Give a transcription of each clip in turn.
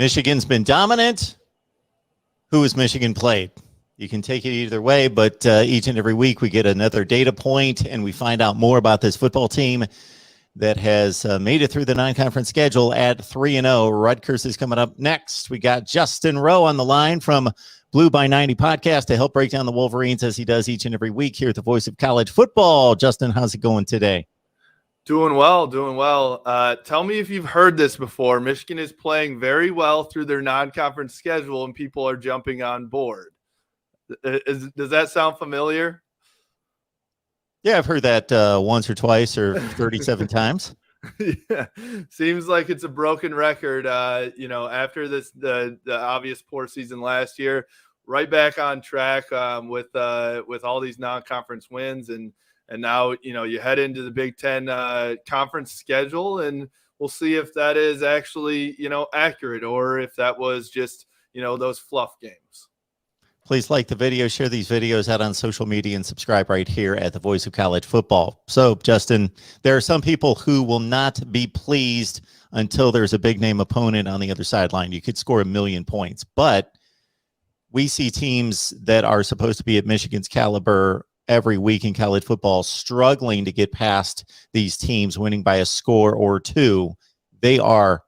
Michigan's been dominant. Who has Michigan played? You can take it either way, but each and every week we get another data point and we find out more about this football team that has made it through the non-conference schedule at 3-0. Rutgers is coming up next. We got Justin Rowe on the line from Blue by 90 podcast to help break down the Wolverines as he does each and every week here at the Voice of College Football. Justin, how's it going today? Doing well. Tell me if you've heard this before. Michigan is playing very well through their non-conference schedule, and people are jumping on board. Does that sound familiar? Yeah, I've heard that once or twice or 37 times. Yeah, seems like it's a broken record. After the obvious poor season last year, right back on track with all these non-conference wins, and now you head into the Big Ten conference schedule, and we'll see if that is actually accurate or if that was just those fluff games. Please like the video, share these videos out on social media, and subscribe right here at the Voice of College Football. So, Justin, there are some people who will not be pleased until there's a big-name opponent on the other sideline. You could score 1 million points, but we see teams that are supposed to be at Michigan's caliber every week in college football struggling to get past these teams, winning by a score or two. They are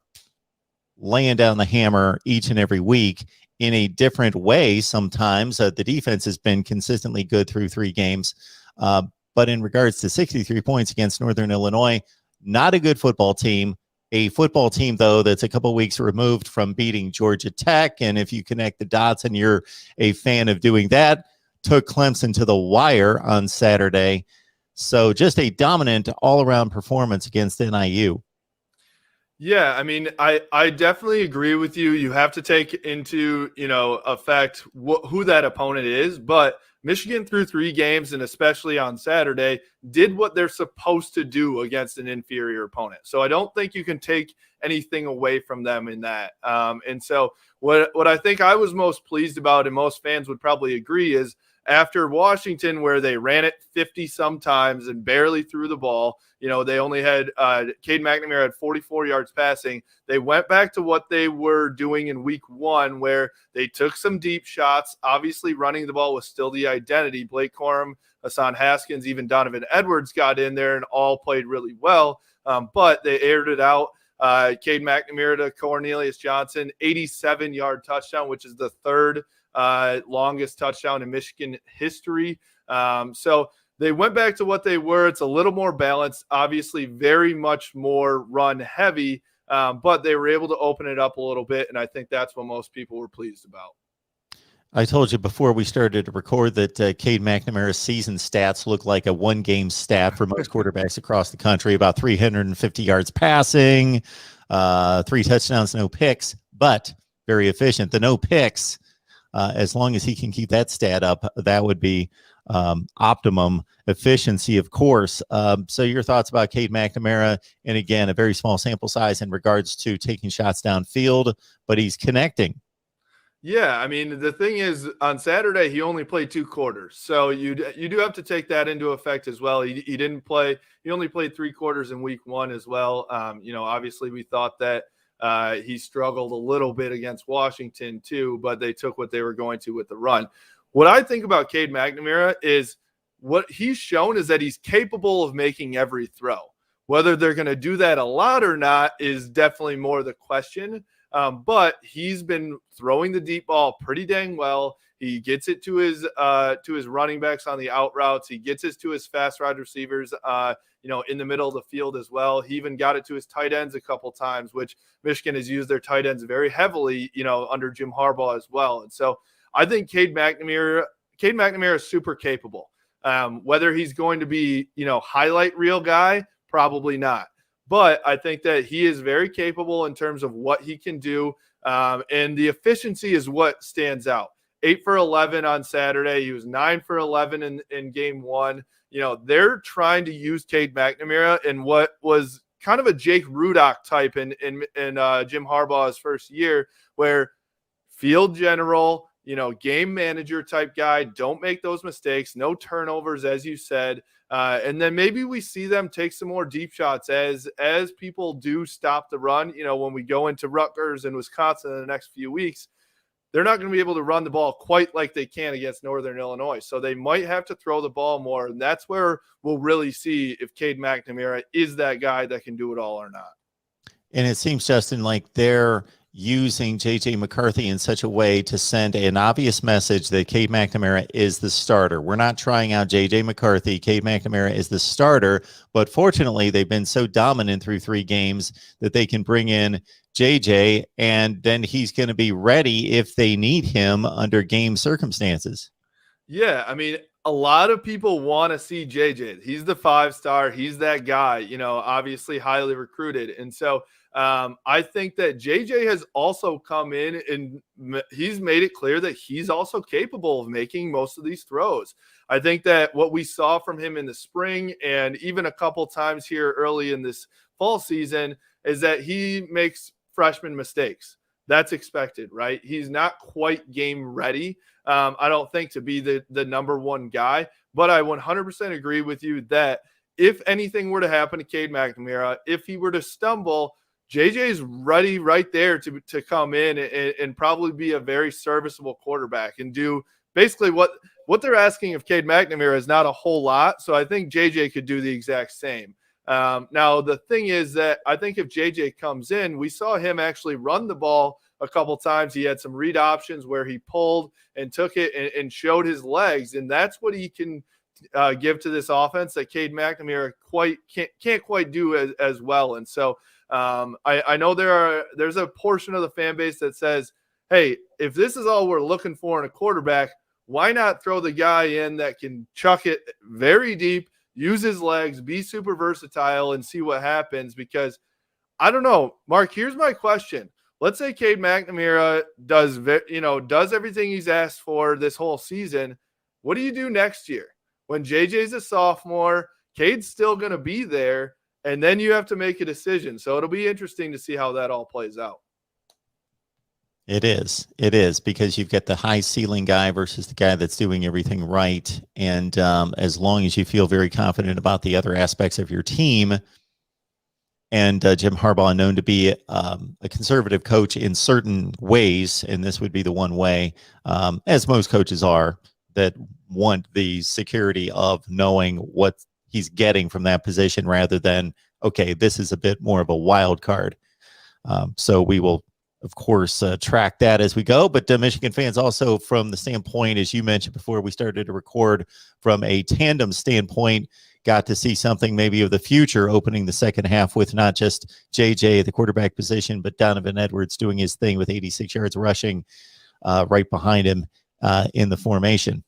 laying down the hammer each and every week in a different way. Sometimes the defense has been consistently good through 3 games. But in regards to 63 points against Northern Illinois, not a good football team. A football team, though, that's a couple weeks removed from beating Georgia Tech. And if you connect the dots and you're a fan of doing that, took Clemson to the wire on Saturday. So just a dominant all-around performance against NIU. Yeah, I mean, I definitely agree with you. You have to take into, effect who that opponent is. But Michigan through 3 games, and especially on Saturday, did what they're supposed to do against an inferior opponent. So I don't think you can take anything away from them in that. And so what I think I was most pleased about, and most fans would probably agree, is after Washington, where they ran it 50 sometimes and barely threw the ball, they only had Cade McNamara had 44 yards passing. They went back to what they were doing in week 1, where they took some deep shots. Obviously, running the ball was still the identity. Blake Corum, Hassan Haskins, even Donovan Edwards got in there and all played really well. But they aired it out. Cade McNamara to Cornelius Johnson, 87-yard touchdown, which is the 3rd longest touchdown in Michigan history. So they went back to what they were. It's a little more balanced, obviously very much more run heavy, but they were able to open it up a little bit. And I think that's what most people were pleased about. I told you before we started to record that Cade McNamara's season stats look like a 1-game stat for most quarterbacks across the country, about 350 yards passing, 3 touchdowns, no picks, but very efficient. The no picks, as long as he can keep that stat up, that would be optimum efficiency, of course. So your thoughts about Cade McNamara, and again, a very small sample size in regards to taking shots downfield, but he's connecting. Yeah, I mean, the thing is, on Saturday, he only played 2 quarters. So you do have to take that into effect as well. He didn't play. He only played 3 quarters in week 1 as well. Obviously we thought that he struggled a little bit against Washington too, but they took what they were going to with the run. What I think about Cade McNamara is what he's shown is that he's capable of making every throw. Whether they're going to do that a lot or not is definitely more the question. But he's been throwing the deep ball pretty dang well. He gets it to his running backs on the out routes. He gets it to his fast wide receivers, in the middle of the field as well. He even got it to his tight ends a couple times, which Michigan has used their tight ends very heavily, under Jim Harbaugh as well. And so I think Cade McNamara is super capable. Whether he's going to be, highlight reel guy, probably not. But I think that he is very capable in terms of what he can do. And the efficiency is what stands out. 8 for 11 on Saturday. He was 9 for 11 in game 1. They're trying to use Cade McNamara in what was kind of a Jake Rudock type in Jim Harbaugh's first year, where field general, game manager type guy, don't make those mistakes, no turnovers, as you said. And then maybe we see them take some more deep shots as people do stop the run. You know, when we go into Rutgers and Wisconsin in the next few weeks, they're not going to be able to run the ball quite like they can against Northern Illinois. So they might have to throw the ball more. And that's where we'll really see if Cade McNamara is that guy that can do it all or not. And it seems, Justin, like they're using JJ McCarthy in such a way to send an obvious message that Cade McNamara is the starter. We're not trying out JJ McCarthy. Cade McNamara is the starter. But fortunately, they've been so dominant through 3 games that they can bring in JJ, and then he's going to be ready if they need him under game circumstances. Yeah, I mean, a lot of people want to see JJ. He's the 5-star. He's that guy, you know, obviously highly recruited. And so I think that JJ has also come in and he's made it clear that he's also capable of making most of these throws. I think that what we saw from him in the spring and even a couple times here early in this fall season is that he makes freshman mistakes. That's expected, right? He's not quite game ready, I don't think, to be the number one guy. But I 100% agree with you that if anything were to happen to Cade McNamara, if he were to stumble, JJ's ready right there to come in and probably be a very serviceable quarterback and do basically what they're asking of Cade McNamara is not a whole lot. So I think JJ could do the exact same. Now, the thing is that I think if JJ comes in, we saw him actually run the ball a couple times. He had some read options where he pulled and took it and showed his legs. And that's what he can give to this offense that Cade McNamara can't quite do as well. And so I know there's a portion of the fan base that says, hey, if this is all we're looking for in a quarterback, why not throw the guy in that can chuck it very deep, use his legs, be super versatile, and see what happens? Because I don't know, Mark, here's my question. Let's say Cade McNamara does everything he's asked for this whole season. What do you do next year? When JJ's a sophomore, Cade's still going to be there, and then you have to make a decision. So it'll be interesting to see how that all plays out. It is, because you've got the high ceiling guy versus the guy that's doing everything right. And as long as you feel very confident about the other aspects of your team, and Jim Harbaugh, known to be a conservative coach in certain ways, and this would be the one way, as most coaches are, that want the security of knowing what he's getting from that position rather than, okay, this is a bit more of a wild card. So we will, of course, track that as we go. But Michigan fans also, from the standpoint, as you mentioned before we started to record, from a tandem standpoint, got to see something maybe of the future opening the second half with not just JJ at the quarterback position, but Donovan Edwards doing his thing with 86 yards rushing right behind him in the formation.